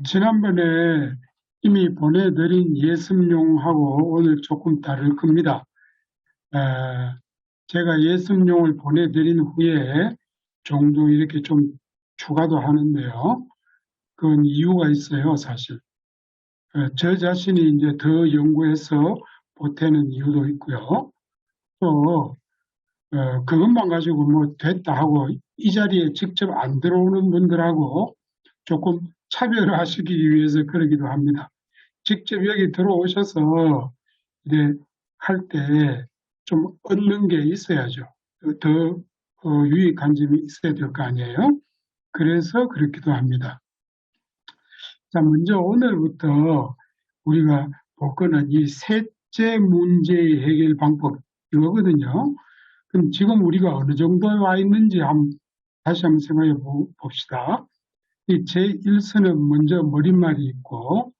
지난번에 이미 보내드린 예습용하고 오늘 조금 다를 겁니다. 에, 제가 예습용을 보내드린 후에 종종 이렇게 좀 추가도 하는데요. 그건 이유가 있어요, 사실. 저 자신이 이제 더 연구해서 보태는 이유도 있고요. 또, 그것만 가지고 뭐 됐다 하고 이 자리에 직접 안 들어오는 분들하고 조금 차별화시키기 위해서 그러기도 합니다. 직접 여기 들어오셔서 이제 할 때 좀 얻는 게 있어야죠. 더 유익한 점이 있어야 될 거 아니에요. 그래서 그렇기도 합니다. 자, 먼저 오늘부터 우리가 볼 거는 이 셋째 문제의 해결 방법 이거거든요. 그럼 지금 우리가 어느 정도에 와 있는지 다시 한번 생각해 봅시다. 이 제1선은 먼저 머릿말이 있고,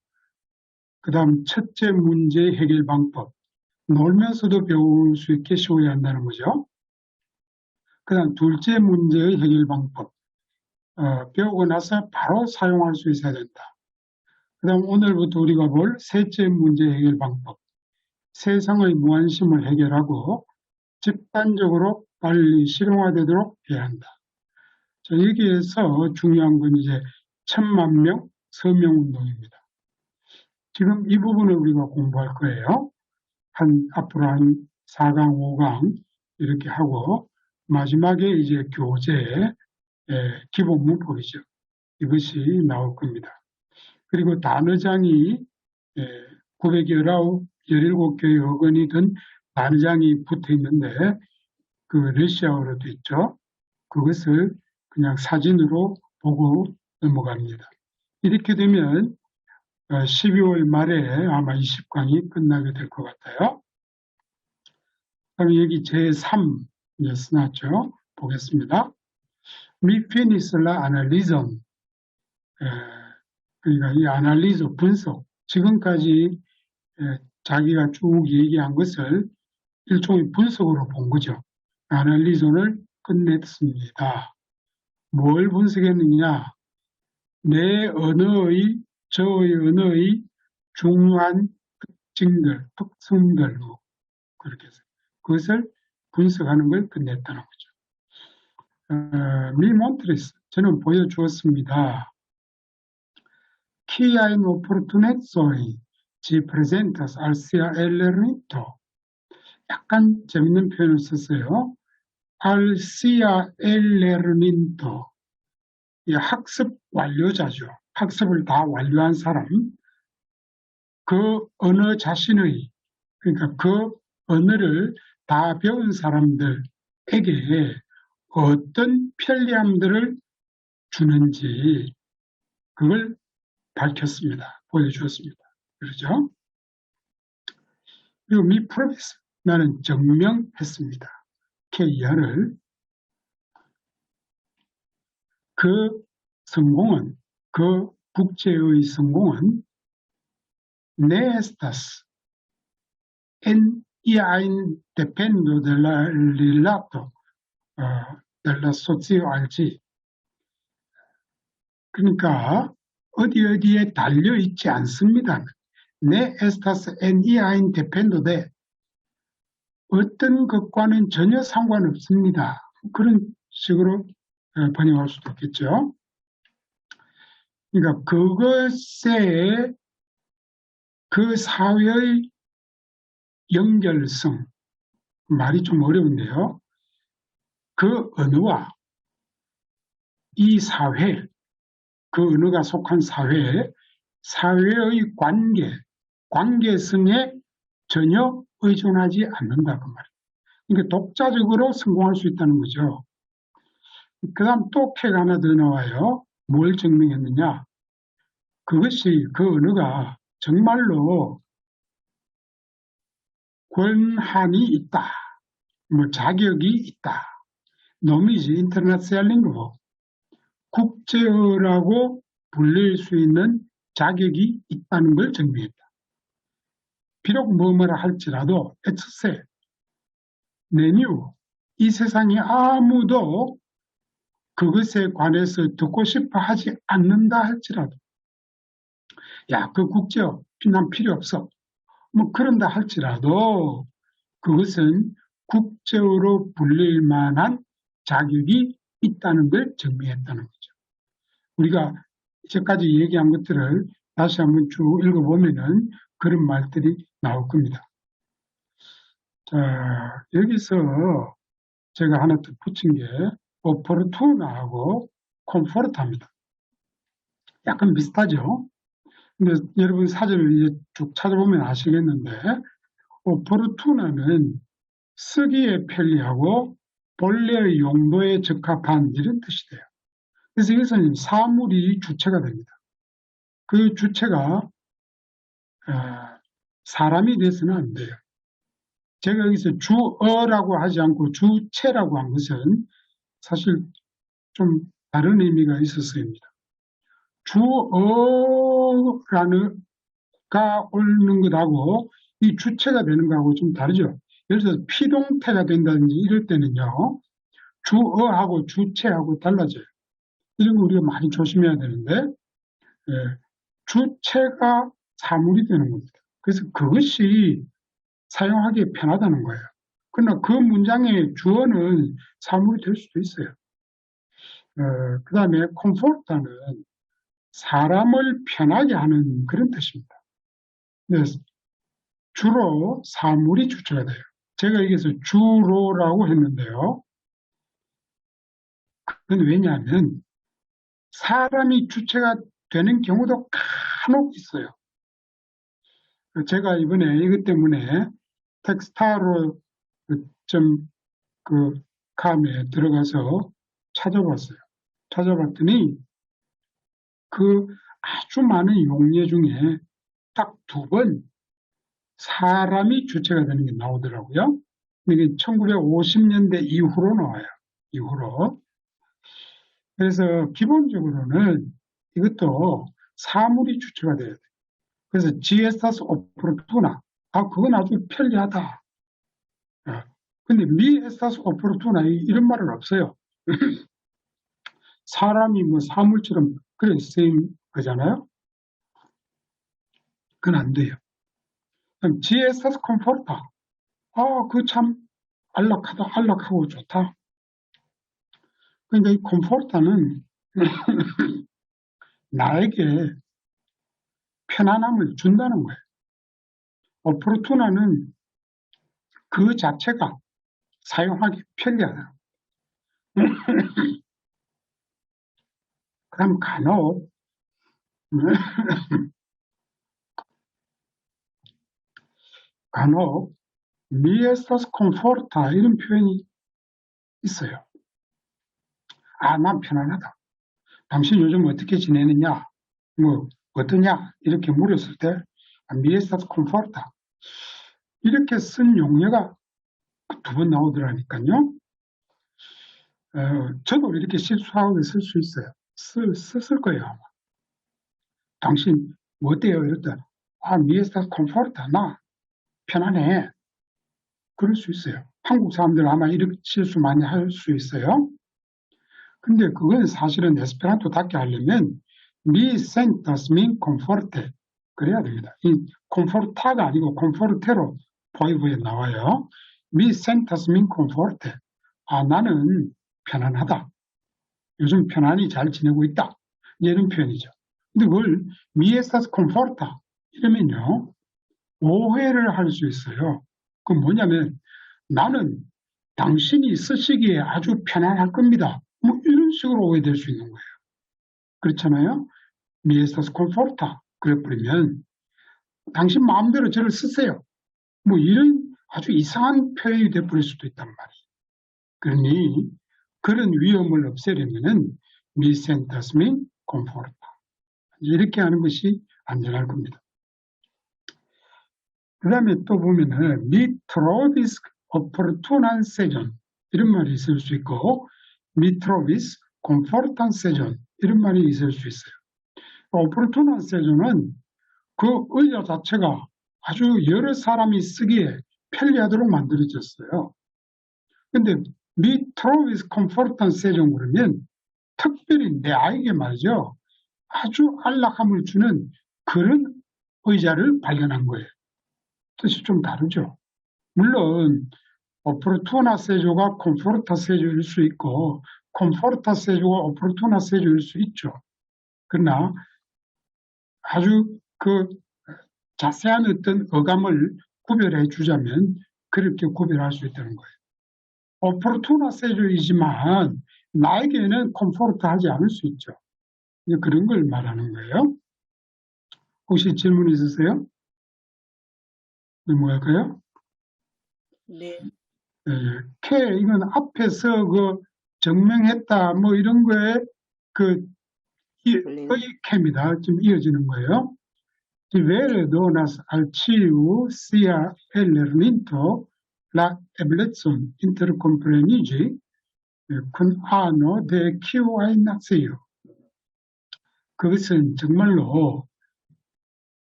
그 다음 첫째 문제 해결 방법. 놀면서도 배울 수 있게 쉬워야 한다는 거죠. 그 다음 둘째 문제의 해결 방법. 배우고 나서 바로 사용할 수 있어야 된다. 그 다음 오늘부터 우리가 볼 셋째 문제 해결 방법. 세상의 무관심을 해결하고 집단적으로 빨리 실용화되도록 해야 한다. 자, 여기에서 중요한 건 이제 10,000명 서명운동입니다. 지금 이 부분을 우리가 공부할 거예요. 앞으로 한 4강, 5강 이렇게 하고 마지막에 이제 교재 기본 문법이죠. 이것이 나올 겁니다. 그리고 단어장이 917개의 어근이 든 단어장이 붙어 있는데 그 러시아어로 돼 있죠. 그것을 그냥 사진으로 보고 넘어갑니다. 이렇게 되면 12월 말에 아마 20강이 끝나게 될 것 같아요. 그럼 여기 제3 이제 써놨죠. 보겠습니다. 미피니슬라 아날리즘. 그러니까 이 아날리즈 분석. 지금까지 자기가 쭉 얘기한 것을 일종의 분석으로 본 거죠. 아날리즘을 끝냈습니다. 뭘 분석했느냐? 내 언어의, 저의 언어의 중요한 특징들, 특성들, 그렇게 해서 그것을 분석하는 걸 끝냈다는 거죠. 미몬트리스, 저는 보여주었습니다. Chi hai un'opportunità ci presentas al sia ellerito. 약간 재밌는 표현을 썼어요. al sia ellerito. 학습 완료자죠. 학습을 다 완료한 사람. 그 언어 자신의, 그러니까 그 언어를 다 배운 사람들에게 어떤 편리함들을 주는지 그걸 밝혔습니다. 보여주었습니다. 그렇죠? 그리고 미 프로페서 나는 증명했습니다. KR을 그 성공은 그 국제의 성공은 no estás en y en dependo del relato de la sociedad. 그러니까 어디에 달려 있지 않습니다. 네 에스타스 엔 이아인 데펜도데 어떤 것과는 전혀 상관없습니다. 그런 식으로 번역할 수도 있겠죠. 그러니까 그것의 그 사회의 연결성, 말이 좀 어려운데요. 그 언어와 이 사회, 그 언어가 속한 사회의 관계성에 전혀 의존하지 않는다 그 말이에요. 그러니까 독자적으로 성공할 수 있다는 거죠. 그 다음 또 캐가 하나 더 나와요. 뭘 증명했느냐? 그것이 그 언어가 정말로 권한이 있다, 뭐 자격이 있다. 놈이지 인터내셔널 링구, 국제어라고 불릴 수 있는 자격이 있다는 걸 증명했다. 비록 뭐뭐라 할지라도 에츠세, 내뉴, 이 세상에 아무도 그것에 관해서 듣고 싶어 하지 않는다 할지라도 야, 그 국제어 난 필요 없어. 뭐 그런다 할지라도 그것은 국제어로 불릴 만한 자격이 있다는 걸 증명했다는 거죠. 우리가 이제까지 얘기한 것들을 다시 한번 쭉 읽어보면은 그런 말들이 나올 겁니다. 자, 여기서 제가 하나 더 붙인 게 오퍼르투나하고 콤포르타입니다. 약간 비슷하죠? 근데 여러분 사전을 이제 쭉 찾아보면 아시겠는데 오퍼르투나는 쓰기에 편리하고 본래의 용도에 적합한 이런 뜻이 돼요. 그래서 이것은 사물이 주체가 됩니다. 그 주체가 사람이 돼서는 안 돼요. 제가 여기서 주어라고 하지 않고 주체라고 한 것은 사실 좀 다른 의미가 있었습니다. 주어라는 가 옳는 것하고 이 주체가 되는 것하고 좀 다르죠. 예를 들어서 피동태가 된다든지 이럴 때는요. 주어하고 주체하고 달라져요. 이런 거 우리가 많이 조심해야 되는데 주체가 사물이 되는 겁니다. 그래서 그것이 사용하기 편하다는 거예요. 그러나 그 문장의 주어는 사물이 될 수도 있어요. 그 다음에 컴포트는 사람을 편하게 하는 그런 뜻입니다. 그래서 주로 사물이 주체가 돼요. 제가 여기서 주로라고 했는데요. 그건 왜냐하면 사람이 주체가 되는 경우도 간혹 있어요. 제가 이번에 이것 때문에 텍스타로 .com에 들어가서 찾아봤어요. 찾아봤더니 그 아주 많은 용례 중에 딱 2번 사람이 주체가 되는 게 나오더라고요. 이게 1950년대 이후로 나와요. 이후로. 그래서 기본적으로는 이것도 사물이 주체가 돼야 돼요. 그래서 GS타스 오퍼르투나. 그건 아주 편리하다. 근데 미 에스타스 오퍼르투나 이런 말은 없어요. 사람이 뭐 사물처럼 그래 쓰인 거잖아요. 그건 안 돼요. 그럼 GS타스 컴포르타. 그 참 안락하고 좋다. 그러니까 이 컴포르타는 나에게 편안함을 준다는 거예요. 오퍼르투나는 그 자체가 사용하기 편리하다. 그럼 간혹 미에스타스 콤포르타 이런 표현이 있어요. 난 편안하다. 당신 요즘 어떻게 지내느냐? 뭐 어떠냐? 이렇게 물었을 때 미에스타스 콤포르타 이렇게 쓴 용례가 2번 나오더라니까요. 저도 이렇게 실수하고 쓸 수 있어요. 쓸 거예요 아마. 당신 뭐 어때요? 이랬더니 미에스타스 콤포르타 나 편안해. 그럴 수 있어요. 한국 사람들 아마 이렇게 실수 많이 할 수 있어요. 근데 그건 사실은 에스페란토답게 하려면 mi sientas min conforte 그래야 됩니다. 이 conforta가 아니고 conforte로 보이브에 나와요. mi sientas min conforte. 나는 편안하다. 요즘 편안히 잘 지내고 있다. 이런 표현이죠. 근데 그걸 mi estás conforta 이러면요. 오해를 할 수 있어요. 그건 뭐냐면 나는 당신이 쓰시기에 아주 편안할 겁니다. 뭐 이런 식으로 오해될 수 있는 거예요. 그렇잖아요. Mi estás conforta 그래버리면 당신 마음대로 저를 쓰세요. 뭐 이런 아주 이상한 표현이 돼버릴 수도 있단 말이에요. 그러니 그런 위험을 없애려면은 mi sientas min conforta 이렇게 하는 것이 안전할 겁니다. 그 다음에 또 보면은 mi trovis opportunan sezon 이런 말이 있을 수 있고 mi trovis confortan sezon 이런 말이 있을 수 있어요. opportunan sezon은 그 의자 자체가 아주 여러 사람이 쓰기에 편리하도록 만들어졌어요. 근데 mi trovis confortan sezon 그러면 특별히 내 아이에게 말이죠. 아주 안락함을 주는 그런 의자를 발견한 거예요. 뜻이 좀 다르죠. 물론 오포르투나 세조가 콤포르타 세조일 수 있고 콤포르타 세조가 오포르투나 세조일 수 있죠. 그러나 아주 그 자세한 어떤 어감을 구별해 주자면 그렇게 구별할 수 있다는 거예요. 오포르투나 세조이지만 나에게는 콤포르트하지 않을 수 있죠. 그런 걸 말하는 거예요. 혹시 질문 있으세요? 넘어갈까요? 네. K 이건 앞에서 그 증명했다 뭐 이런 거에 그 K입니다. 좀 이어지는 거예요. Vere donas al ciu sia elemento la eblezon intercomprenigi con ano de QI nazio. 그것은 정말로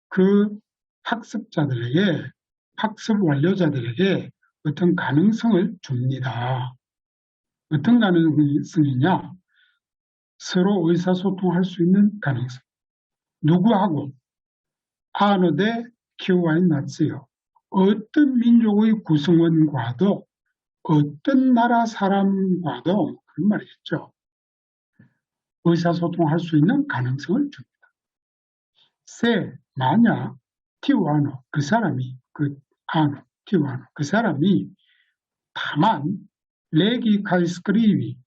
그 학습자들에게, 학습 완료자들에게 어떤 가능성을 줍니다. 어떤 가능성이냐? 서로 의사소통할 수 있는 가능성. 누구하고? 아노 대 QI 나치요. 어떤 민족의 구성원과도 어떤 나라 사람과도 그런 말이겠죠. 의사소통할 수 있는 가능성을 줍니다. 세, 만약 티와노, 그 사람이, 그 아노, 티와노, 그 사람이 다만 레기 칼스크리비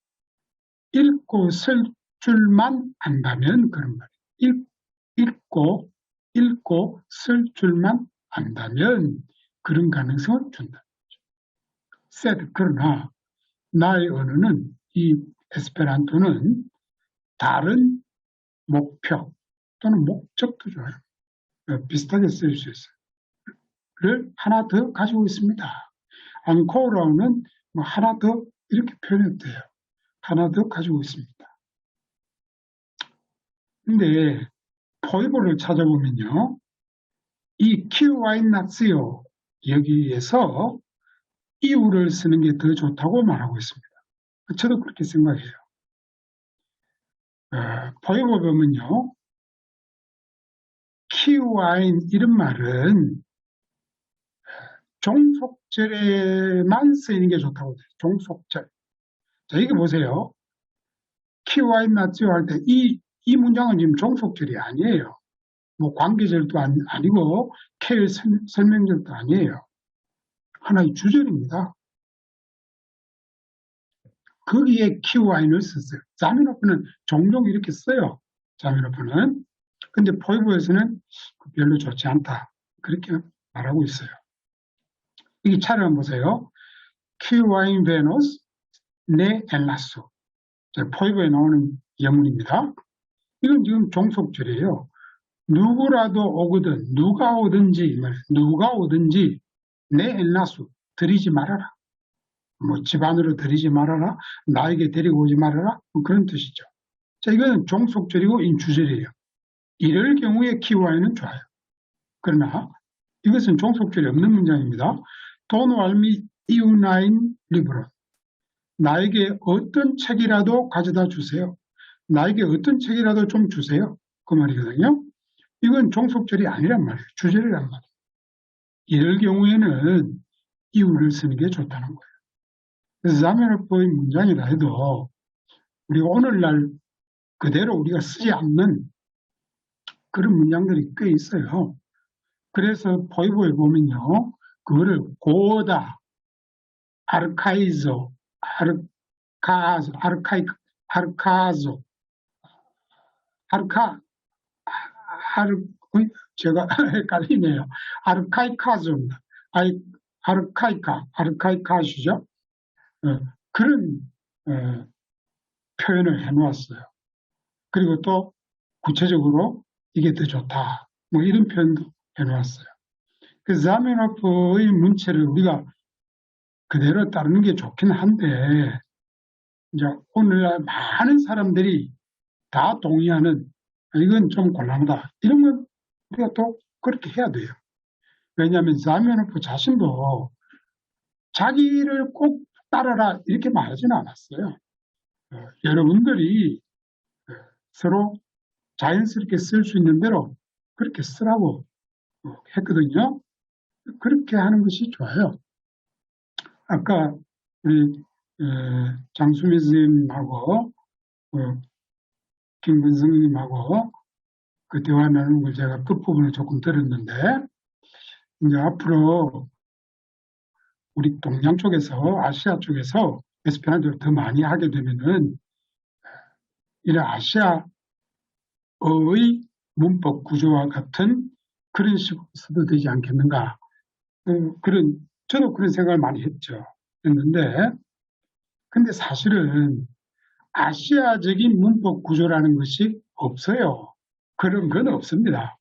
읽고 쓸 줄만 안다면 그런 말이에요. 읽고 쓸 줄만 안다면 그런 가능성을 준다. said, 그러나 나의 언어는 이 에스페란토는 다른 목표 또는 목적도 좋아요. 비슷하게 쓸 수 있어요. 를 하나 더 가지고 있습니다. 앙코르는 뭐 하나 더 이렇게 표현해도 돼요. 하나 더 가지고 있습니다. 근데 포이보를 찾아보면요. 이 키와인 나치오 여기에서 이유를 쓰는 게 더 좋다고 말하고 있습니다. 저도 그렇게 생각해요. 포이보 보면요. 키와인 이런 말은 종속절에만 쓰이는 게 좋다고 돼요. 종속절. 자, 이거 보세요. 키와인 나치오 할 때 이 문장은 지금 종속절이 아니에요. 뭐 관계절도 아니고 케일 설명절도 아니에요. 하나의 주절입니다. 거기에 키와인을 썼어요. 자미노프는 종종 이렇게 써요. 자미노프는. 근데 포이브에서는 별로 좋지 않다. 그렇게 말하고 있어요. 이 차를 한번 보세요. 키와인 베너스 네 엘라소. 포이브에 나오는 예문입니다. 이건 지금 종속절이에요. 누구라도 오거든, 누가 오든지, 누가 오든지 내 엘라수 들이지 말아라. 뭐 집안으로 들이지 말아라. 나에게 데리고 오지 말아라. 뭐 그런 뜻이죠. 자, 이건 종속절이고 인주절이에요. 이럴 경우에 키와이는 좋아요. 그러나 이것은 종속절이 없는 문장입니다. 도노 알미 이우나인 리브로. 나에게 어떤 책이라도 가져다 주세요. 나에게 어떤 책이라도 좀 주세요. 그 말이거든요. 이건 종속절이 아니란 말이에요. 주절이란 말이에요. 이럴 경우에는 이유를 쓰는 게 좋다는 거예요. 그래서 자면어법의 문장이라 해도 우리가 오늘날 그대로 우리가 쓰지 않는 그런 문장들이 꽤 있어요. 그래서 포이보에 보면요. 그거를 고다, 아르카이조, 아르카zo, 제가 헷갈리네요. 아르카이카조입니다. 아르카이카시죠? 그런 표현을 해놓았어요. 그리고 또 구체적으로 이게 더 좋다. 뭐 이런 표현도 해놓았어요. 그 자메노프의 문체를 우리가 그대로 따르는 게 좋긴 한데 이제 오늘날 많은 사람들이 다 동의하는 이건 좀 곤란하다. 이런 건 우리가 또 그렇게 해야 돼요. 왜냐하면 자메노프 자신도 자기를 꼭 따라라 이렇게 말하지는 않았어요. 여러분들이 서로 자연스럽게 쓸 수 있는 대로 그렇게 쓰라고 했거든요. 그렇게 하는 것이 좋아요. 아까 우리 장수미 선생님하고 김근성님하고 그 대화 나누는 걸 제가 끝부분을 조금 들었는데, 이제 앞으로 우리 동양 쪽에서, 아시아 쪽에서 에스페란토를 더 많이 하게 되면은 이런 아시아어의 문법 구조와 같은 그런 식으로 써도 되지 않겠는가. 저도 그런 생각을 많이 했는데, 근데 사실은 아시아적인 문법 구조라는 것이 없어요. 그런 건 없습니다.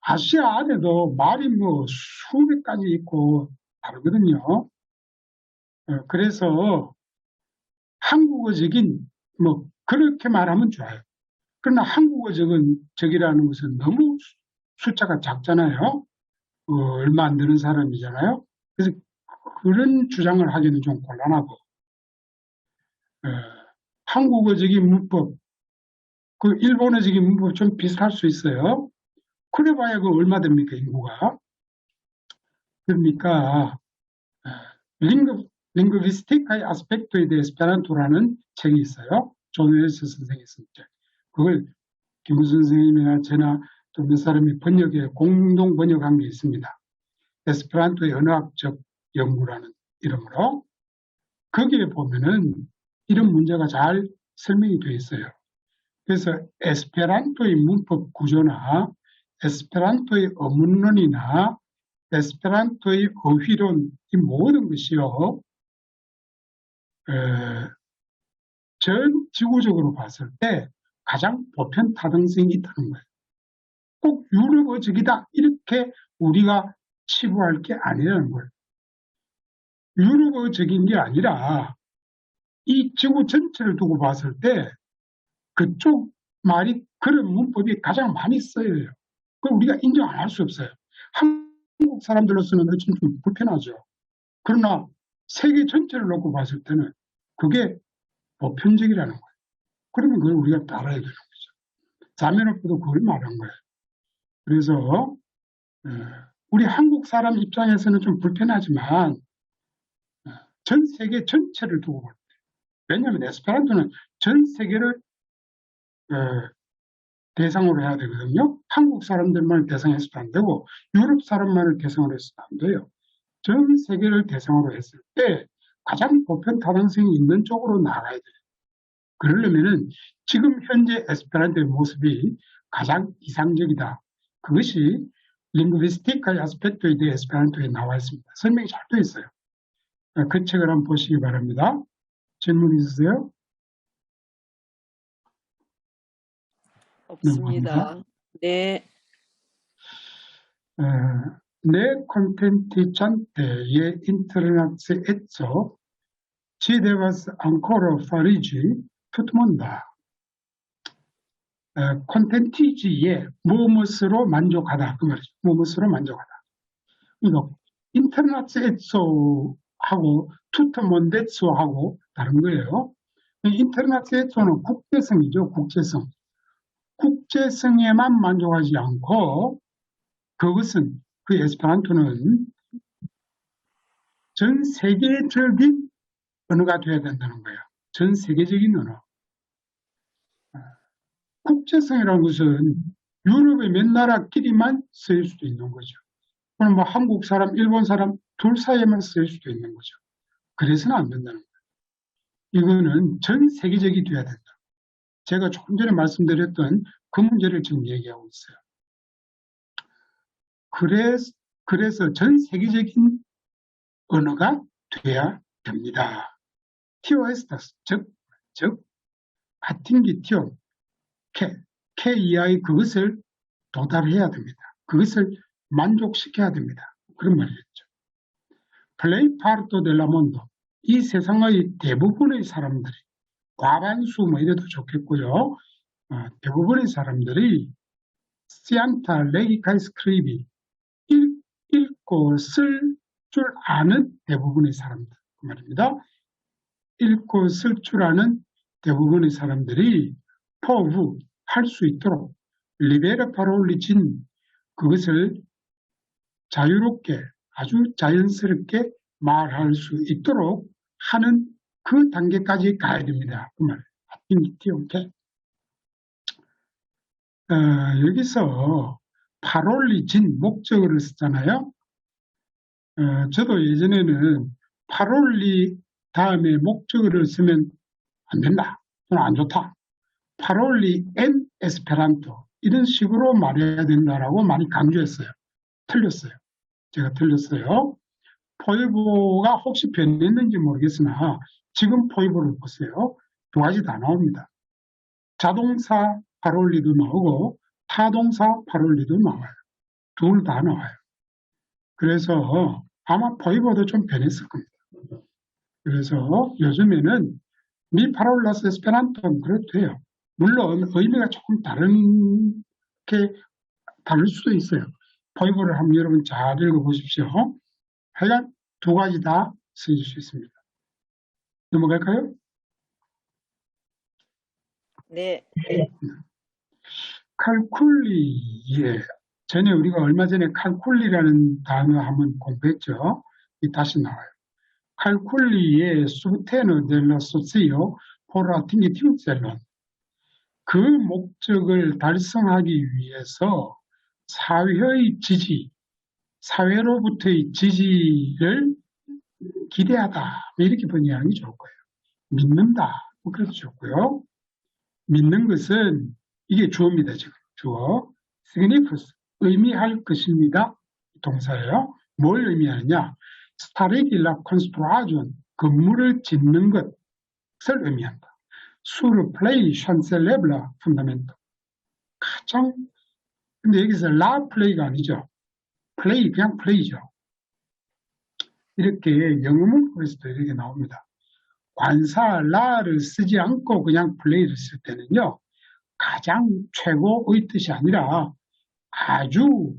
아시아 안에도 말이 뭐 수백 가지 있고 다르거든요. 그래서 한국어적인 뭐 그렇게 말하면 좋아요. 그러나 한국어적이라는 것은 너무 숫자가 작잖아요. 얼마 안 되는 사람이잖아요. 그래서 그런 주장을 하기는 좀 곤란하고, 한국어적인 문법, 그 일본어적인 문법 좀 비슷할 수 있어요. 그래봐야 그 얼마 됩니까, 인구가? 그러니까 링구비스틱의 아스펙트에 대해 에스페란토라는 책이 있어요. 존 웰스 선생이 쓴 책. 그걸 김우순 선생님이나 저나 또 몇 사람이 공동 번역한 게 있습니다. 에스페란토의 언어학적 연구라는 이름으로. 거기에 보면은 이런 문제가 잘 설명이 되어 있어요. 그래서 에스페란토의 문법 구조나 에스페란토의 어문론이나 에스페란토의 어휘론, 이 모든 것이요, 전 지구적으로 봤을 때 가장 보편 타당성이 있다는 거예요. 꼭 유럽어적이다 이렇게 우리가 치부할 게 아니라는 거예요. 유럽어적인 게 아니라 이 지구 전체를 두고 봤을 때 그쪽 말이, 그런 문법이 가장 많이 쓰여요. 그걸 우리가 인정 안 할 수 없어요. 한국 사람들로서는 좀 불편하죠. 그러나 세계 전체를 놓고 봤을 때는 그게 보편적이라는 거예요. 그러면 그걸 우리가 따라야 되는 거죠. 자매노프도 그걸 말한 거예요. 그래서 우리 한국 사람 입장에서는 좀 불편하지만 전 세계 전체를 두고 볼 때, 왜냐하면 에스페란토는 전 세계를 대상으로 해야 되거든요. 한국 사람들만을 대상해서도 안 되고 유럽 사람만을 대상으로 해서도 안 돼요. 전 세계를 대상으로 했을 때 가장 보편 타당성이 있는 쪽으로 나가야 돼요. 그러려면은 지금 현재 에스페란토의 모습이 가장 이상적이다. 그것이 링구비스틱의 아스펙트에 대해 에스페란토에 나와 있습니다. 설명이 잘 되어 있어요. 그 책을 한번 보시기 바랍니다. 질문 있으세요? 없습니다. 네. Né contentigiante internazionale ci devas ancora farigi tutmon다. 콘텐티지에 무엇으로 만족하다 그 말이죠. 무엇으로 만족하다. 이거 인터넷에서하고 투트몬데스하고 다른 거예요. 인터넷에서는 국제성이죠. 국제성. 국제성에만 만족하지 않고 그것은 그 에스페란토는 전 세계적인 언어가 되어야 된다는 거예요. 전 세계적인 언어. 국제성이라는 것은 유럽의 몇 나라끼리만 쓰일 수도 있는 거죠. 그럼 뭐 한국 사람, 일본 사람 둘 사이에만 쓰일 수도 있는 거죠. 그래서는 안 된다는 거예요. 이거는 전 세계적이 돼야 된다. 제가 조금 전에 말씀드렸던 그 문제를 지금 얘기하고 있어요. 그래서 전 세계적인 언어가 돼야 됩니다. 티오에스타스, 즉 아팅기티오, KEI 그것을 도달해야 됩니다. 그것을 만족시켜야 됩니다. 그런 말이겠죠. 플레이 파르토 델라 몬도, 이 세상의 대부분의 사람들이, 과반수 뭐 이래도 좋겠고요. 대부분의 사람들이 시안타 레기카이 스크리비, 읽고 쓸 줄 아는 대부분의 사람들 그 말입니다. 읽고 쓸 줄 아는 대부분의 사람들이 포부 할 수 있도록 리베라 파롤리진 그것을 자유롭게 아주 자연스럽게 말할 수 있도록 하는 그 단계까지 가야 됩니다. 그 말. 오케이. 여기서 파롤리진 목적어를 쓰잖아요. 저도 예전에는 파롤리 다음에 목적어를 쓰면 안 된다. 저는 안 좋다. 파롤리 엔 에스페란토 이런 식으로 말해야 된다라고 많이 강조했어요. 틀렸어요. 제가 틀렸어요. 포이보가 혹시 변했는지 모르겠으나 지금 포이보를 보세요. 두 가지 다 나옵니다. 자동사 파롤리도 나오고 타동사 파롤리도 나와요. 둘 다 나와요. 그래서 아마 포이보도 좀 변했을 겁니다. 그래서 요즘에는 미 파롤라스 에스페란토는 그래도 돼요. 물론 의미가 조금 다를 수도 있어요. 포이보를 한번 여러분 잘 읽어보십시오. 하여간 두 가지 다 쓰실 수 있습니다. 넘어갈까요? 네. 칼쿨리, 전에 우리가 얼마 전에 칼쿨리라는 단어 한번 공부했죠. 다시 나와요. 칼쿨리의 수테너 델라 소시오 포라팅기티우 셀론. 그 목적을 달성하기 위해서 사회의 지지, 사회로부터의 지지를 기대하다. 이렇게 번역하기 좋을 거예요. 믿는다. 그래도 좋고요. 믿는 것은 이게 주어입니다. 지금 주어. signifies 의미할 것입니다. 동사예요. 뭘 의미하느냐? 스타레길라 컨스트라존 건물을 짓는 것을 의미한다. 수르 플레이 샨셀레블라 푼다멘토 가장 근데 여기서 라 플레이가 아니죠. 플레이 그냥 플레이죠. 이렇게 영어 문법에서도 이렇게 나옵니다. 관사 라를 쓰지 않고 그냥 플레이를 쓸 때는요. 가장 최고의 뜻이 아니라 아주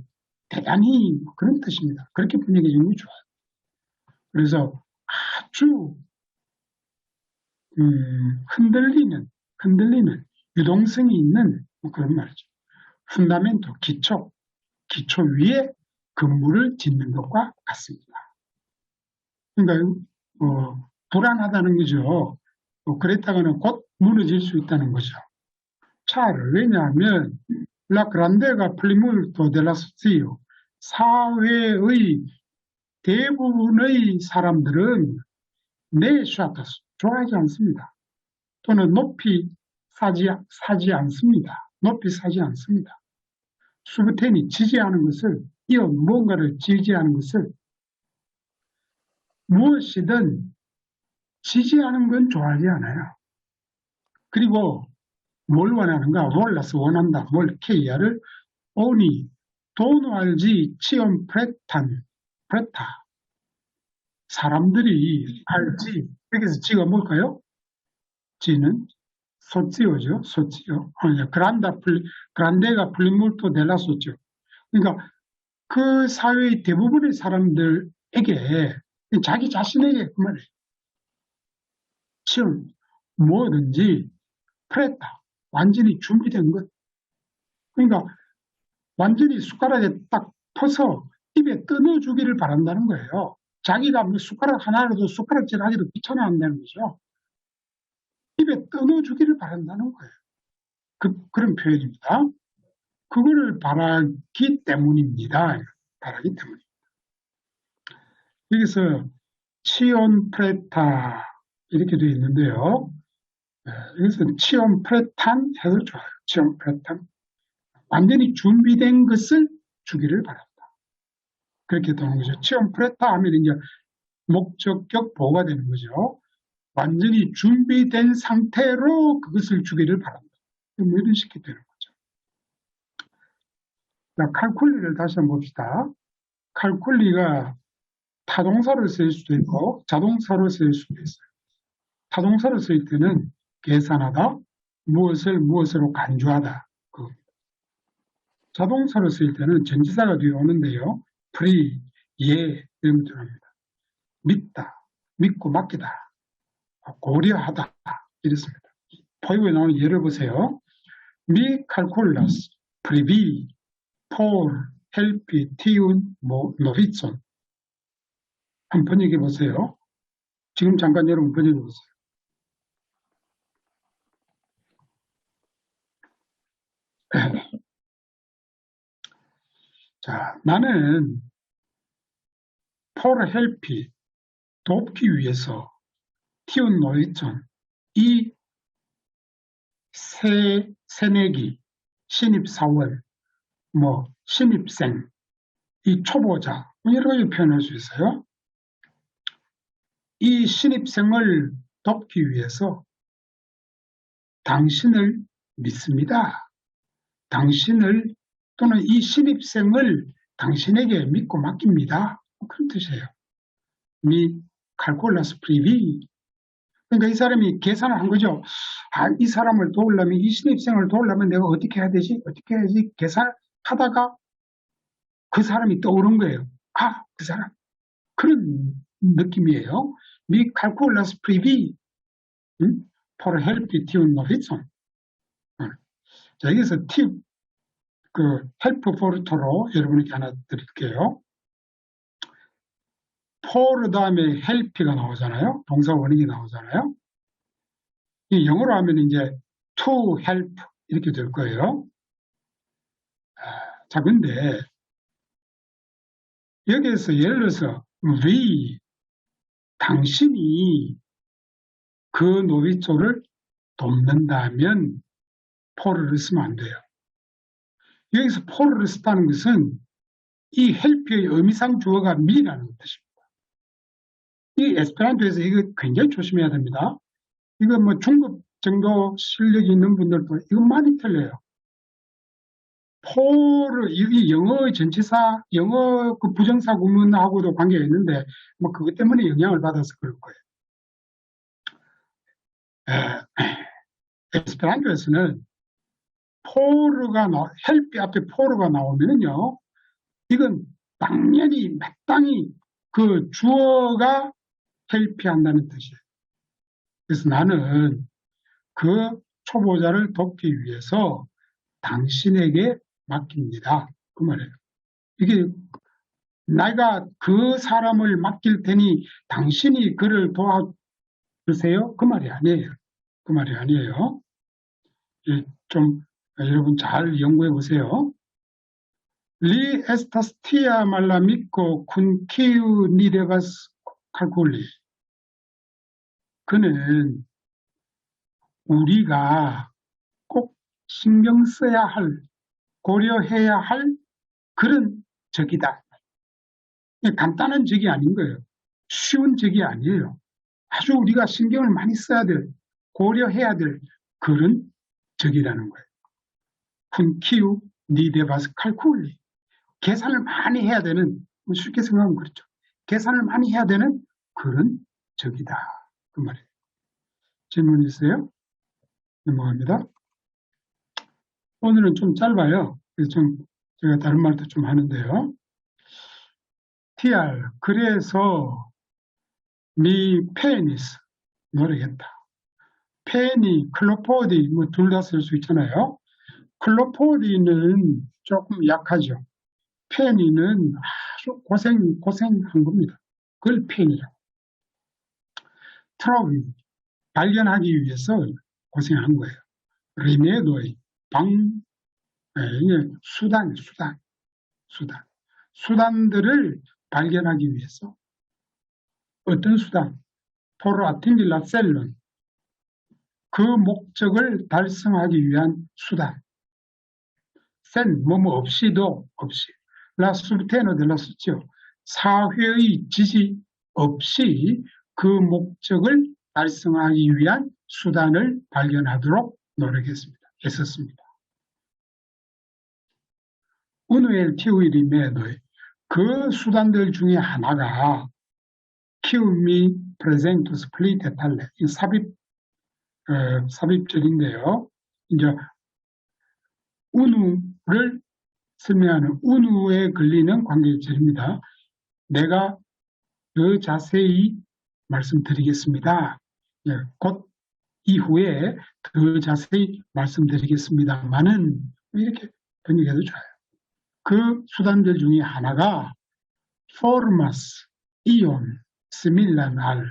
대단히 그런 뜻입니다. 그렇게 분위기 정말 좋아요. 그래서 아주 흔들리는 유동성이 있는 그런 말이죠. 푼다멘토 기초 위에 건물을 짓는 것과 같습니다. 그러니까 불안하다는 거죠. 그랬다가는 곧 무너질 수 있다는 거죠. 왜냐하면 라 그란데가 플리물토 델라스티오 사회의 대부분의 사람들은 네샤타스 좋아하지 않습니다. 또는 높이 사지 않습니다. 높이 사지 않습니다. 수브텐이 지지하는 것을 무언가를 지지하는 것을 무엇이든 지지하는 건 좋아하지 않아요. 그리고 뭘 원하는가? 몰라서 원한다. 뭘 케이아를 오니 돈 알지 치엄 프레타 사람들이 알지 여기서 지가 뭘까요? 지는 소지오죠. 소지오. 그란데가 플리물토 델라 소지오. 그러니까 그 사회의 대부분의 사람들에게 자기 자신에게 그 말이에요. 치엄 뭐든지 프레타 완전히 준비된 것. 그러니까 완전히 숟가락에 딱 퍼서 입에 떠넣어주기를 바란다는 거예요. 자기가 숟가락 하나라도 숟가락질 하기도 귀찮아한다는 거죠. 입에 떠넣어주기를 바란다는 거예요. 그런 표현입니다. 그거를 바라기 때문입니다. 바라기 때문입니다. 여기서 치온 프레타 이렇게 되어 있는데요. 여기서 치온 프레탄 해도 좋아요. 치온 프레탄. 완전히 준비된 것을 주기를 바란다. 그렇게 되는 거죠. 치온 프레타 하면 이제 목적격 보호가 되는 거죠. 완전히 준비된 상태로 그것을 주기를 바란다. 뭐 이런 식이 되는 거죠. 자, 칼쿨리를 다시 한번 봅시다. 칼쿨리가 타동사로 쓰일 수도 있고 자동사로 쓰일 수도 있어요. 타동사로 쓰일 때는 계산하다, 무엇으로 간주하다. 자동사로 쓰일 때는 전치사가 뒤에 오는데요. 이런 것들 합니다. 믿다, 믿고 맡기다, 고려하다 이렇습니다. 포이브에 나오는 예를 보세요. 미 칼쿨라스, 프리비, 폴, 헬피, 티운, 노비촌. 한번 번역해 보세요. 지금 잠깐 여러분 번역해 보세요. 자, 나는 폴, 헬피, 돕기 위해서 티운, 노비촌, 이 새내기, 신입사원, 신입생, 이 초보자, 여러 가지 표현할 수 있어요. 이 신입생을 돕기 위해서 당신을 믿습니다. 당신을 또는 이 신입생을 당신에게 믿고 맡깁니다. 그런 뜻이에요. 미 칼콜라스 프리비. 그러니까 이 사람이 계산을 한 거죠. 이 사람을 도우려면, 이 신입생을 도우려면 내가 어떻게 해야 되지? 어떻게 해야지? 계산하다가 그 사람이 떠오른 거예요. 그 사람. 그런 느낌이에요. 미 칼콜라스 프리비. for help tiun novitzon. 자, 여기서 팁, help for토로 여러분에게 하나 드릴게요. for 다음에 help가 나오잖아요. 동사 원형이 나오잖아요. 이 영어로 하면 이제 to help 이렇게 될 거예요. 자, 근데 여기에서 예를 들어서 당신이 그 노비초를 돕는다면 for를 쓰면 안 돼요. 여기서 for를 썼다는 것은 이 help의 의미상 주어가 me라는 뜻입니다. 이 에스페란토에서 이거 굉장히 조심해야 됩니다. 이거 중급 정도 실력이 있는 분들도 이거 많이 틀려요. for를, 이게 영어 전치사, 영어 그 부정사 구문하고도 관계가 있는데, 그것 때문에 영향을 받아서 그럴 거예요. 에스페란토에서는 help 앞에 for가 나오면요, 이건 당연히 마땅히 그 주어가 help한다는 뜻이에요. 그래서 나는 그 초보자를 돕기 위해서 당신에게 맡깁니다. 그 말이에요. 이게 내가 그 사람을 맡길 테니 당신이 그를 도와주세요? 그 말이 아니에요. 그 말이 아니에요. 좀 여러분 잘 연구해 보세요. 리 에스타스티아 말라 믿고 군 키우 니데바스 칼콜리. 그는 우리가 꼭 신경 써야 할, 고려해야 할 그런 적이다. 간단한 적이 아닌 거예요. 쉬운 적이 아니에요. 아주 우리가 신경을 많이 써야 될, 고려해야 될 그런 적이라는 거예요. 쿤키우 니데바스 칼쿨리. 계산을 많이 해야 되는, 쉽게 생각하면 그렇죠. 계산을 많이 해야 되는 그런 적이다. 그 말이에요. 질문 있어요? 넘어갑니다. 오늘은 좀 짧아요. 그래서 제가 다른 말도 좀 하는데요. TR, 그래서 미 페니스, 모르겠다. 페니, 클로포디, 둘 다 쓸 수 있잖아요. 클로포디는 조금 약하죠. 페니는 아주 고생한 겁니다. 그걸 페니라고. 트러블, 발견하기 위해서 고생한 거예요. 리메도의 이게 수단들을 발견하기 위해서. 어떤 수단? 포로 아틴딜라 셀론. 그 목적을 달성하기 위한 수단. 센, 없이도, 없이. 라 수테노 델라 수죠. 사회의 지지 없이 그 목적을 달성하기 위한 수단을 발견하도록 애썼습니다. 우누엘 티우이리 메도의 그 수단들 중에 하나가 키우미 프레젠투스 플리테 탈레, 이 삽입절인데요. 이제 운우를 설명하는 운우에 걸리는 관계절입니다. 내가 더 자세히 말씀드리겠습니다. 곧 이후에 더 자세히 말씀드리겠습니다만은 이렇게 번역해도 좋아요. 그 수단들 중에 하나가 formas, ion, similar al,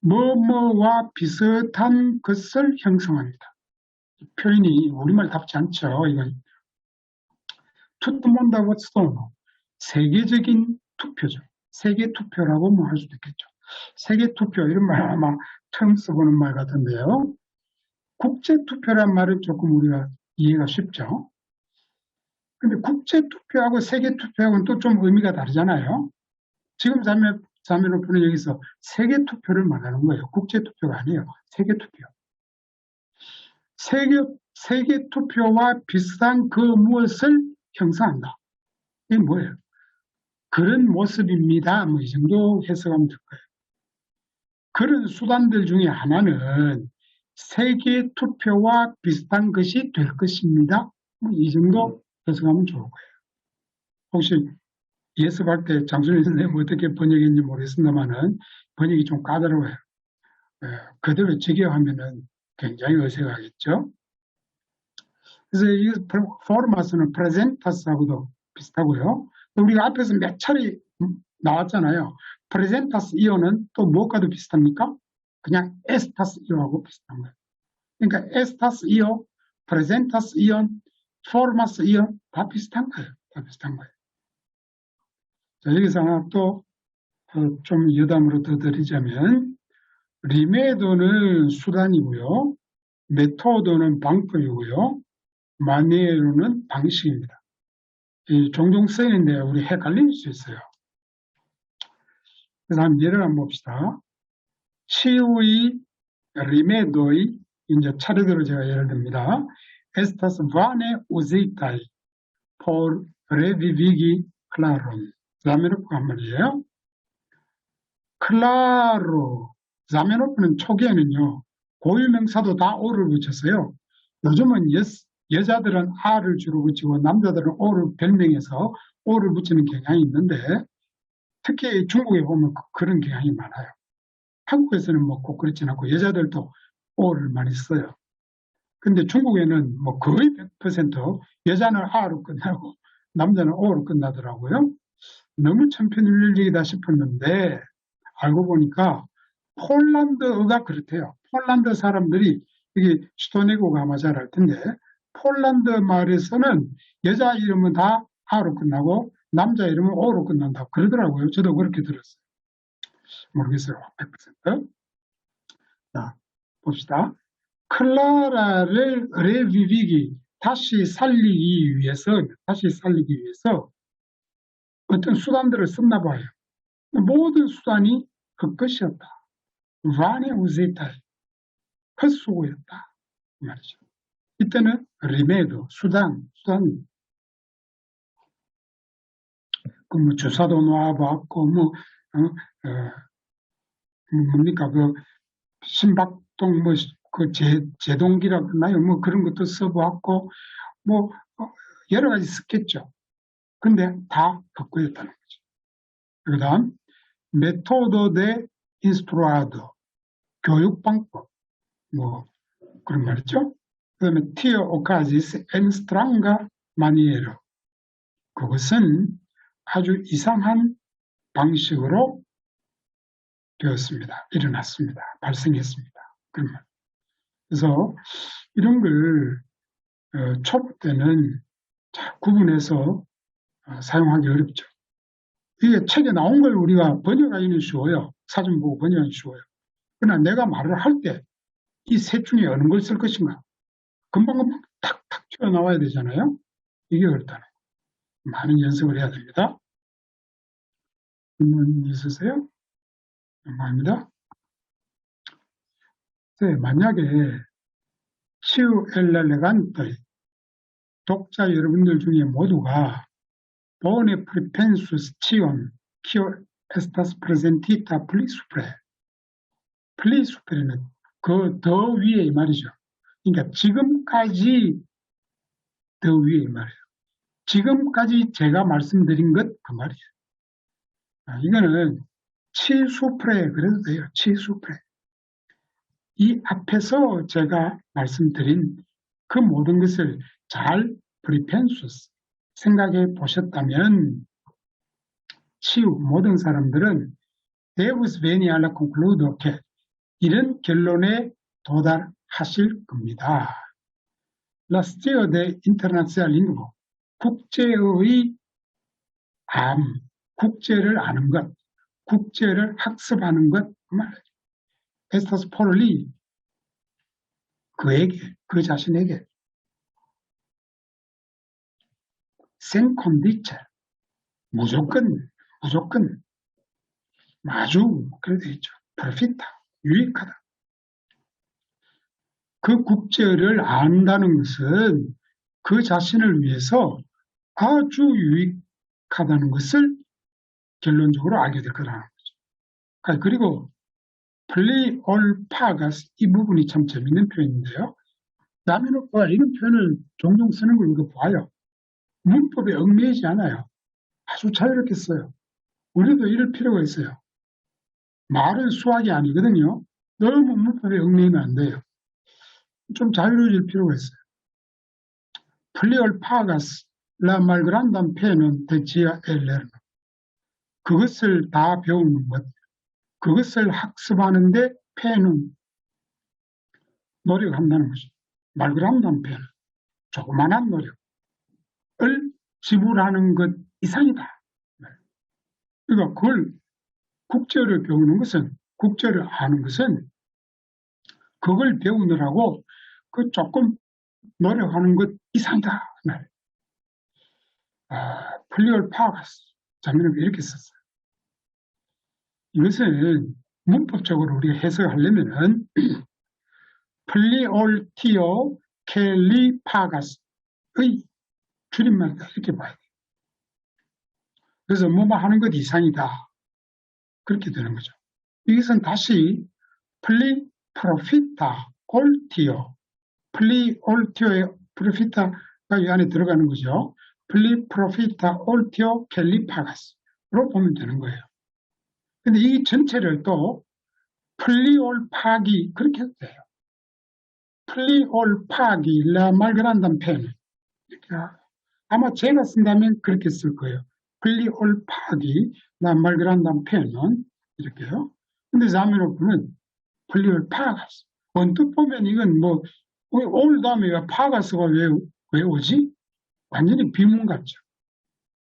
뭐뭐와 비슷한 것을 형성합니다. 표현이 우리말답지 않죠. 이건 투투몬다 워스토노, 세계적인 투표죠. 세계 투표라고 뭐 할 수도 있겠죠. 세계 투표 이런 말 아마 처음 써보는 말 같은데요. 국제 투표란 말은 조금 우리가 이해가 쉽죠. 근데 국제 투표하고 세계 투표하고는 또 좀 의미가 다르잖아요. 지금 자매로프는 여기서 세계 투표를 말하는 거예요. 국제 투표가 아니에요. 세계 투표. 세계 투표와 비슷한 그 무엇을 형성한다. 이게 뭐예요? 그런 모습입니다. 뭐 이 정도 해석하면 될 거예요. 그런 수단들 중에 하나는 세계 투표와 비슷한 것이 될 것입니다. 뭐 이 정도 해석하면 좋을 거예요. 혹시 예습할 때 장순일 선생님 어떻게 번역했는지 모르겠습니다만은 번역이 좀 까다로워요. 그대로 직역하면은 굉장히 어색하겠죠. 그래서 이 포르마스는 프레젠타스하고도 비슷하고요. 우리가 앞에서 몇 차례 나왔잖아요. 프레젠타스 이온은 또 무엇과도 비슷합니까? 그냥 에스타스 이온하고 비슷한 거예요. 그러니까 에스타스 이온, 프레젠타스 이온, 포르마스 이온 다 비슷한 거예요. 다 비슷한 거예요. 자, 여기서 하나 또 좀 여담으로 더 드리자면 리메도는 수단이고요. 메토드는 방법이고요. 마니에로는 방식입니다. 종종 쓰이는데 우리 헷갈릴 수 있어요. 그래서 한번 예를 한번 봅시다. 치우의 리메도의 이제 차례대로 제가 예를 듭니다. Estas vane usitai por revivigi clarum. 자메노프가 한 말이에요. 클라로, 자메노프는 초기에는요, 고유명사도 다 오를 붙였어요. 요즘은 여자들은 R을 주로 붙이고 남자들은 O를 별명해서 O를 붙이는 경향이 있는데 특히 중국에 보면 그런 경향이 많아요. 한국에서는 뭐 꼭 그렇진 않고 여자들도 O를 많이 써요. 근데 중국에는 뭐 거의 100% 여자는 R로 끝나고 남자는 O로 끝나더라고요. 너무 천편일률이다 싶었는데 알고 보니까 폴란드어가 그렇대요. 폴란드 사람들이 이게 슈토네고가 아마 잘 알 텐데 폴란드 말에서는 여자 이름은 다 R로 끝나고 남자 이름은 O로 끝난다고 그러더라고요. 저도 그렇게 들었어요. 모르겠어요. 100%. 자, 봅시다. 클라라를 레비비기 다시 살리기 위해서 어떤 수단들을 썼나 봐요. 모든 수단이 그 것이었다. 바네 우제타 헛수고였다. 그 말이죠. 이때는 리메도 수단 뭐 주사도 놓아봤고 뭡니까 그 신박동 그 제동기라고 하나요? 뭐 그런 것도 써보았고 뭐 여러 가지 썼겠죠. 근데 다 그거였다는 거죠. 그다음 메토도 데 인스트루아도 교육 방법 뭐 그런 말이죠. 그다음에 티어 오카지스 엔 스트랑가 마니에로 그것은 아주 이상한 방식으로 되었습니다. 일어났습니다. 발생했습니다. 그런 말. 그래서 이런 걸 초보 때는 구분해서 사용하기 어렵죠. 이게 책에 나온 걸 우리가 번역하기는 쉬워요. 사전 보고 번역하기 쉬워요. 그러나 내가 말을 할 때 이 셋 중에 어느 걸 쓸 것인가 금방금방 탁탁 튀어나와야 되잖아요. 이게 어렵다는 거예요. 많은 연습을 해야 됩니다. 질문 있으세요? 감사합니다. 네, 만약에 치우 엘레간트 독자 여러분들 중에 모두가 bone prepensus cion quio estas presentita pli supre pli supre는 그 더 위에 이 말이죠. 그러니까 지금까지 더 위에 이 말이에요. 지금까지 제가 말씀드린 것 그 말이에요. 이거는 치수프레 그래도 돼요. 치수프레. 이 앞에서 제가 말씀드린 그 모든 것을 잘 prepensus 생각해 보셨다면 모든 사람들은 devs veni alla concludo che 이런 결론에 도달하실 겁니다. La stio de internazionalismo 국제의 국제를 아는 것, 국제를 학습하는 것 말이죠. Estas por li 그에게, 그 자신에게 sen condice 무조건 아주 그래 되어 있죠. profita 유익하다. 그 국제를 안다는 것은 그 자신을 위해서 아주 유익하다는 것을 결론적으로 알게 될 거라는 거죠. 그리고 play all pagas 이 부분이 참 재밌는 표현인데요. 라미노프가 이런 표현을 종종 쓰는 걸 우리가 봐요. 문법에 얽매이지 않아요. 아주 자유롭게 써요. 우리도 이럴 필요가 있어요. 말은 수학이 아니거든요. 너무 문법에 얽매이면 안 돼요. 좀 자유로워질 필요가 있어요. play all pagas la malgrandam penon decía el lerno. 그것을 다 배우는 것, 그것을 학습하는데 penon 노력한다는 거죠. malgrandam penon 조그만한 노력을 지불하는 것 이상이다. 그러니까 그걸 국제를 배우는 것은, 국제를 아는 것은 그걸 배우느라고 그 조금 노력하는 것 이상이다. 플리얼 파가스 장면을 이렇게 썼어요. 이것은 문법적으로 우리가 해석하려면은 플리올티오 켈리파가스의 줄임말이다 이렇게 봐야 돼요. 그래서 뭐뭐 하는 것 이상이다 그렇게 되는 거죠. 이것은 다시 플리 프로피타 올티오 플리 올티오의 프로피타가 이 안에 들어가는 거죠. 플리 프로피타 올티오 켈리파가스로 보면 되는 거예요. 근데 이 전체를 또 플리올 파기 그렇게 해도 돼요. 플리올 파기 라 말그란단 펜 이렇게 아마 제가 쓴다면 그렇게 쓸 거예요. 플리올 파기 라 말그란단 펜은 이렇게요. 근데 자미노프는 플리올 파가스 언뜻 보면 이건 뭐 올 다음에 파가스가 왜 오지? 완전히 비문 같죠.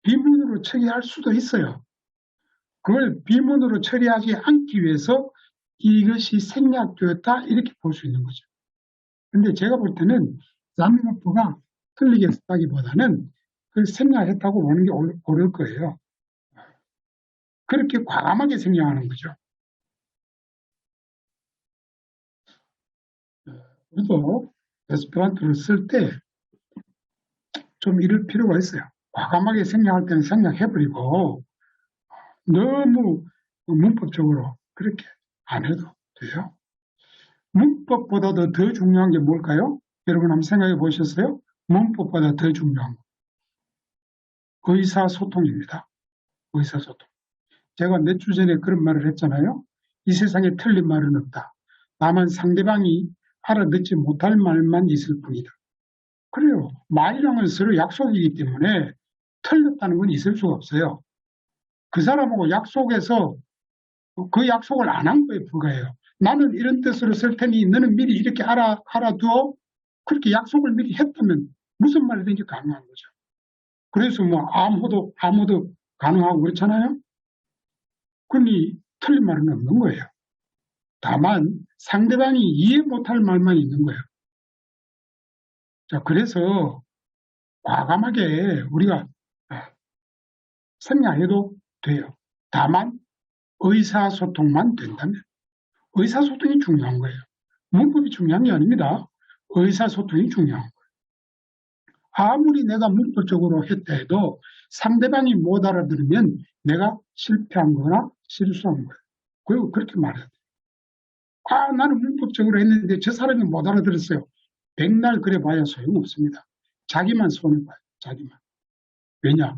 비문으로 처리할 수도 있어요. 그걸 비문으로 처리하지 않기 위해서 이것이 생략되었다 이렇게 볼 수 있는 거죠. 근데 제가 볼 때는 자미노프가 틀리게 썼다기보다는 그걸 생략했다고 보는 게 옳을 거예요. 그렇게 과감하게 생략하는 거죠. 우리도 에스페란토를 쓸 때 좀 이럴 필요가 있어요. 과감하게 생략할 때는 생략해버리고 너무 문법적으로 그렇게 안 해도 돼요. 문법보다도 더 중요한 게 뭘까요? 여러분 한번 생각해 보셨어요? 문법보다 더 중요한 거. 의사소통입니다. 의사소통. 제가 몇 주 전에 그런 말을 했잖아요. 이 세상에 틀린 말은 없다. 다만 상대방이 알아듣지 못할 말만 있을 뿐이다. 그래요. 말이랑은 서로 약속이기 때문에 틀렸다는 건 있을 수가 없어요. 그 사람하고 약속해서 그 약속을 안 한 거에 불과해요. 나는 이런 뜻으로 쓸 테니 너는 미리 이렇게 알아두어. 그렇게 약속을 미리 했다면 무슨 말이든지 가능한 거죠. 그래서 뭐 아무도 가능하고 그렇잖아요. 그러니 틀린 말은 없는 거예요. 다만 상대방이 이해 못할 말만 있는 거예요. 자, 그래서 과감하게 우리가 생략해도 돼요. 다만 의사소통만 된다면. 의사소통이 중요한 거예요. 문법이 중요한 게 아닙니다. 의사소통이 중요한 거예요. 아무리 내가 문법적으로 했다 해도 상대방이 못 알아들으면 내가 실패한 거나 실수한 거예요. 그리고 그렇게 말해야 돼요. 나는 문법적으로 했는데 저 사람이 못 알아들었어요. 백날 그래 봐야 소용없습니다. 자기만 손해봐요. 자기만. 왜냐?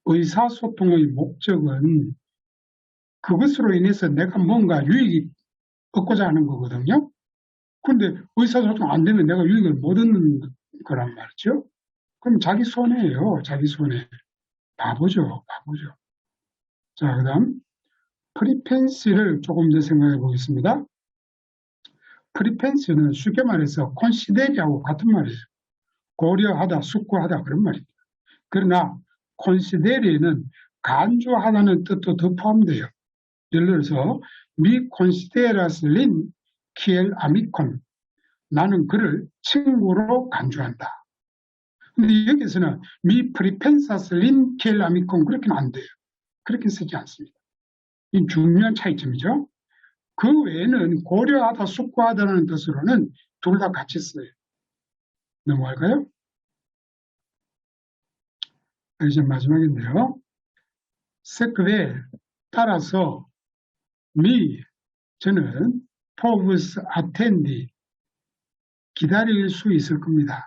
의사소통의 목적은 그것으로 인해서 내가 뭔가 유익이 얻고자 하는 거거든요. 근데 의사소통 안 되면 내가 유익을 못 얻는 거란 말이죠. 그럼 자기 손해예요. 자기 손해. 바보죠. 바보죠. 자, 그다음 프리펜시를 조금 더 생각해 보겠습니다. 프리펜시는 쉽게 말해서 콘시데리하고 같은 말이에요. 고려하다, 숙고하다 그런 말입니다. 그러나 콘시데리는 간주하다는 뜻도 더 포함돼요. 예를 들어서 미 콘시데라스 린 키엘 아미콘, 나는 그를 친구로 간주한다. 근데 여기서는 미 프리펜사스 린 키엘 아미콘 그렇게는 안 돼요. 그렇게 쓰지 않습니다. 이 중요한 차이점이죠. 그 외에는 고려하다, 숙고하다는 뜻으로는 둘 다 같이 써요. 넘어갈까요? 이제 마지막인데요. 세크에 따라서 미, 저는 포브스 아텐디, 기다릴 수 있을 겁니다.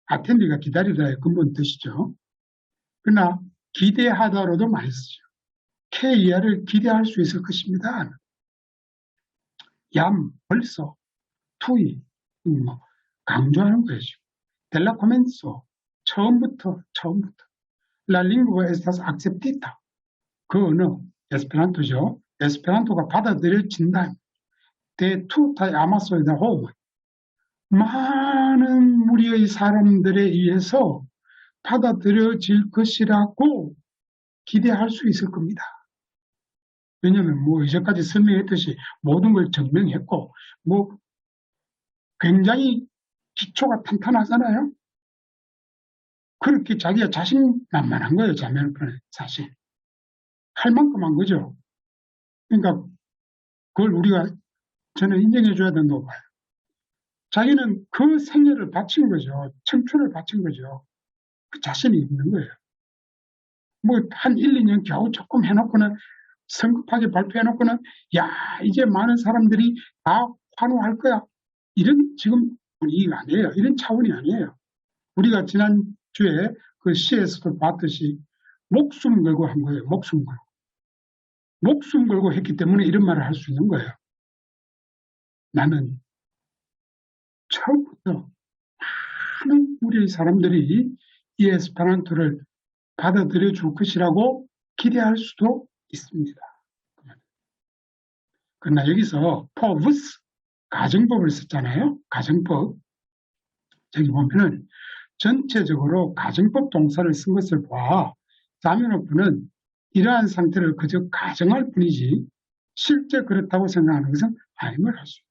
아텐디가 기다리다의 근본 뜻이죠. 그러나 기대하다로도 많이 쓰죠. KER을 기대할 수 있을 것입니다. 얌, 벌써, 투이, 강조하는 거죠. 델라 코멘소, 처음부터. La lingua estás aceptita. 그 언어, 에스페란토죠. 에스페란토가 받아들여진다. De tuta amasoida homo. 많은 무리의 사람들에 의해서 받아들여질 것이라고 기대할 수 있을 겁니다. 왜냐하면 뭐 이제까지 설명했듯이 모든 걸 증명했고 뭐 굉장히 기초가 탄탄하잖아요. 그렇게 자기가 자신만만한 거예요. 자매는 사실. 할 만큼 한 거죠. 그러니까 그걸 우리가 저는 인정해 줘야 된다고 봐요. 자기는 그 생애를 바친 거죠. 청춘을 바친 거죠. 그 자신이 있는 거예요. 뭐 한 1, 2년 겨우 조금 해놓고는 성급하게 발표해놓고는 야 이제 많은 사람들이 다 환호할 거야. 이런 지금 분위기가 아니에요. 이런 차원이 아니에요. 우리가 지난주에 그 시에서도 봤듯이 목숨 걸고 한 거예요. 목숨 걸고. 목숨 걸고 했기 때문에 이런 말을 할 수 있는 거예요. 나는 처음부터 많은 우리 사람들이 이 에스페란토를 받아들여 줄 것이라고 기대할 수도 있습니다. 그러나 여기서 포브스, 가정법을 썼잖아요. 가정법. 저기 보면은 전체적으로 가정법 동사를 쓴 것을 봐. 자면어프는 이러한 상태를 그저 가정할 뿐이지 실제 그렇다고 생각하는 것은 아님을 할 수 있어요.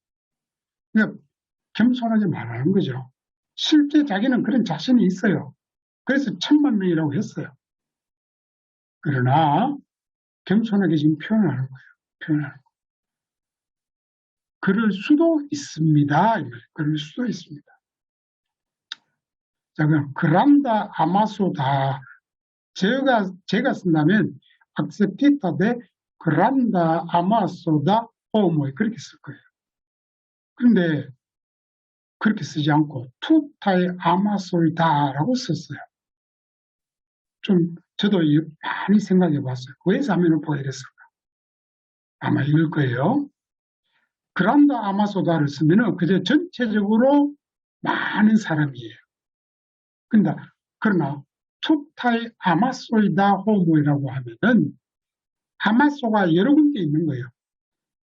그러니까 겸손하게 말하는 거죠. 실제 자기는 그런 자신이 있어요. 그래서 10,000,000명이라고 했어요. 그러나 겸손하게 지금 표현하는 거예요. 표현하는 거. 그럴 수도 있습니다. 그럴 수도 있습니다. 자, 그럼 그란다 아마소다. 제가 쓴다면 acceptita de granda amasoda homo 그렇게 쓸 거예요. 그런데 그렇게 쓰지 않고 투타의 아마소이다라고 썼어요. 좀 저도 많이 생각해 봤어요. 왜 자매노포가 이랬을까? 아마 이럴 거예요. 그란다 아마소다를 쓰면은 그저 전체적으로 많은 사람이에요. 그러나 투타의 아마소이다 호모이라고 하면은 아마소가 여러 군데 있는 거예요.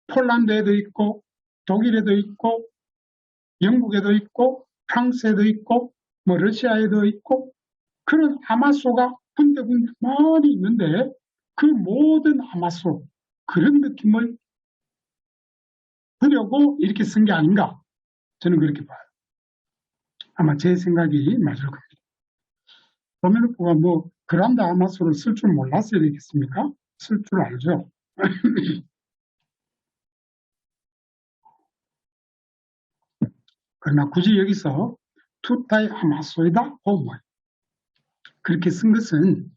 폴란드에도 있고 독일에도 있고 영국에도 있고 프랑스에도 있고 뭐 러시아에도 있고 그런 아마소가 군데군데 많이 있는데 그 모든 아마소 그런 느낌을 주려고 이렇게 쓴 게 아닌가 저는 그렇게 봐요. 아마 제 생각이 맞을 겁니다. 도메노포가 뭐 그란다 아마소를 쓸 줄 몰랐어야 되겠습니까? 쓸 줄 알죠. 그러나 굳이 여기서 투타의 아마소이다 호모 그렇게 쓴 것은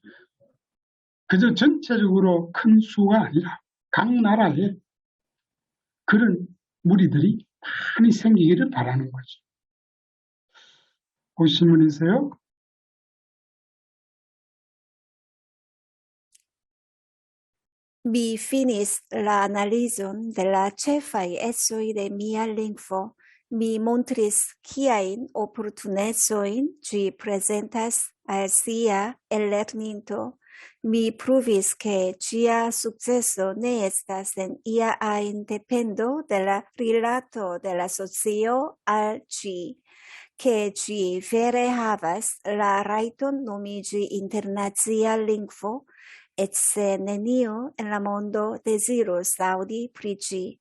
그저 전체적으로 큰 수가 아니라 각 나라에 그런 무리들이 많이 생기기를 바라는 거죠. 혹시 질문이세요? Vi finis la analizon de la ĉefaj ecoj de mia lingvo Mi montris kiajn oportunecojn ĝi prezentas al sia ellerninto. Mi pruvis ke ĝia sukceso ne estas en ia ajn dependo de la rilato de la socio al ĝi, ke ĝi vere havas la rajton nomiĝi internacia lingvo, eĉ se neniu en la mondo dezirus aŭdi pri ĝi.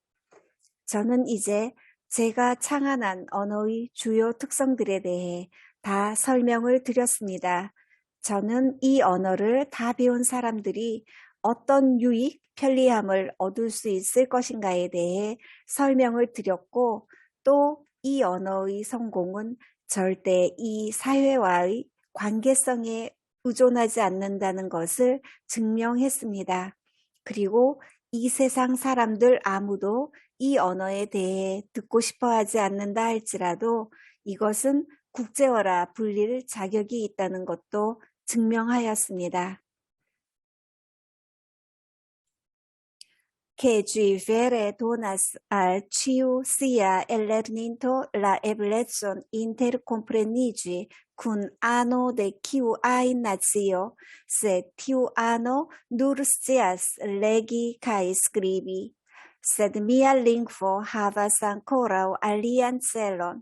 저는 이제 제가 창안한 언어의 주요 특성들에 대해 다 설명을 드렸습니다. 저는 이 언어를 다 배운 사람들이 어떤 유익, 편리함을 얻을 수 있을 것인가에 대해 설명을 드렸고, 또 이 언어의 성공은 절대 이 사회와의 관계성에 의존하지 않는다는 것을 증명했습니다. 그리고 이 세상 사람들 아무도 이 언어에 대해 듣고 싶어 하지 않는다 할지라도 이것은 국제어라 불릴 자격이 있다는 것도 증명하였습니다. Che ĝi vere donas al ĉiu sia ellerninto la eblecon interkompreniĝi kun ano de kiu ajn nacio, sed tiu ano nur scias legi kaj skribi. Sed mia lingvo havas ankoraŭ alian celon.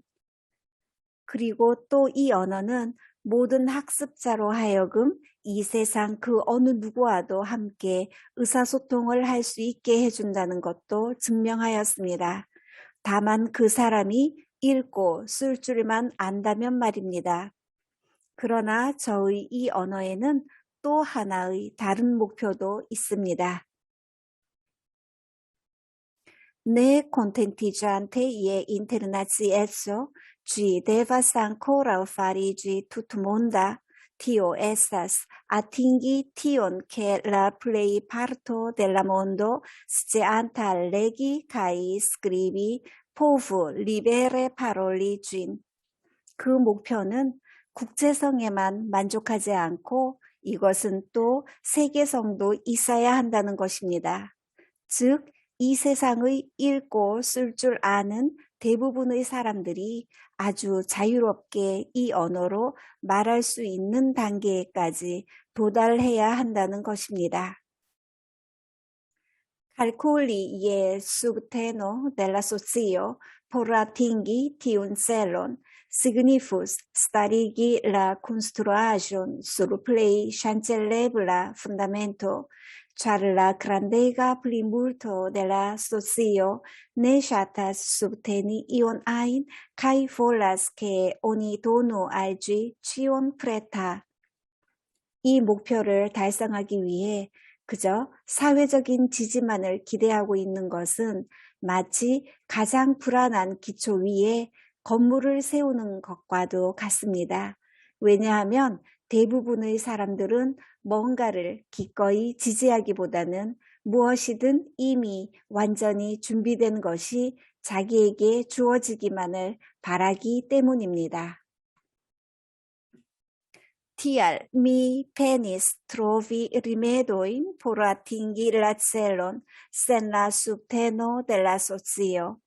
그리고 또 이 언어는 모든 학습자로 하여금 이 세상 그 어느 누구와도 함께 의사소통을 할 수 있게 해준다는 것도 증명하였습니다. 다만 그 사람이 읽고 쓸 줄만 안다면 말입니다. 그러나 저의 이 언어에는 또 하나의 다른 목표도 있습니다. Ne contentiĝante je internacieco, ĝi devas ankoraŭ fariĝi tutmonda. Tio estas atingi tion, ke la plej parto de la mondo scianta legi kaj skribi povu libere paroli ĝin. 그 목표는 국제성에만 만족하지 않고 이것은 또 세계성도 있어야 한다는 것입니다. 즉, 이 세상의 읽고 쓸 줄 아는 대부분의 사람들이 아주 자유롭게 이 언어로 말할 수 있는 단계까지 도달해야 한다는 것입니다. Calculi je subteno de la socio por atingi tiun celon signifus starigi la konstruaĵon sur plej ŝanĝebla fundamento, ĉar la grandega plimulto de la socio ne ŝatas subteni ion ajn kaj volas ke oni donu al ĝi ĉion preta. 이 목표를 달성하기 위해 그저 사회적인 지지만을 기대하고 있는 것은 마치 가장 불안한 기초 위에 건물을 세우는 것과도 같습니다. 왜냐하면 대부분의 사람들은 뭔가를 기꺼이 지지하기보다는 무엇이든 이미 완전히 준비된 것이 자기에게 주어지기만을 바라기 때문입니다. Tial mi penis trovi rimedojn por atingi la celon sen la subteno de la socio.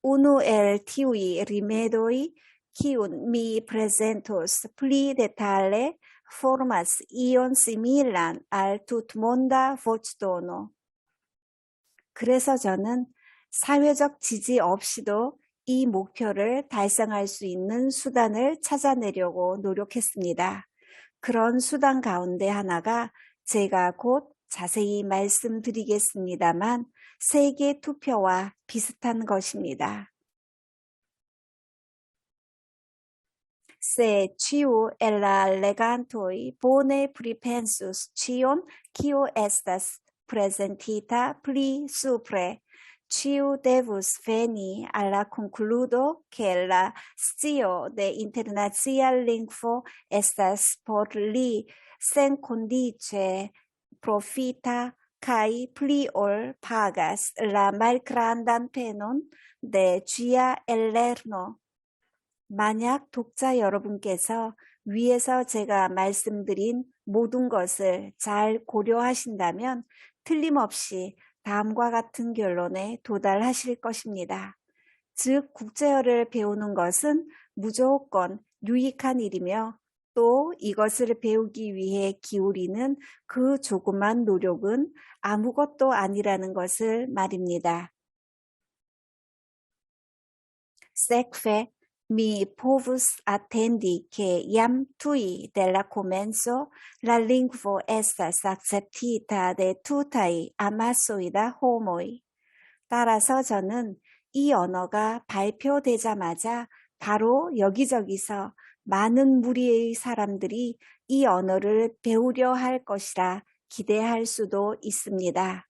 Unu el tiuj rimedoj, kiun mi prezentos pli detale, formas ion similan al tutmonda voĉdono. 그래서 저는 사회적 지지 없이도 이 목표를 달성할 수 있는 수단을 찾아내려고 노력했습니다. 그런 수단 가운데 하나가 제가 곧 자세히 말씀드리겠습니다만 세계 투표와 비슷한 것입니다. Se ĉiu el la legantoj bone pripensus ĉion, kio estas prezentita pli supre, ĉiu devus veni al la konkludo ke la scio de internacia lingvo estas por li senkondiĉe profita kaj pli ol pagas la malgrandan penon de ĝia ellerno. 만약 독자 여러분께서 위에서 제가 말씀드린 모든 것을 잘 고려하신다면 틀림없이 다음과 같은 결론에 도달하실 것입니다. 즉 국제어를 배우는 것은 무조건 유익한 일이며 또 이것을 배우기 위해 기울이는 그 조그만 노력은 아무것도 a니라는 것을 말입니다. Sekve mi povus attendi che iam tui della comenzo la lingvo estas acceptita de tutai amasoida homoi. 따라서 저는 이 언어가 발표되자마자 바로 여기저기서 많은 무리의 사람들이 이 언어를 배우려 할 것이라 기대할 수도 있습니다.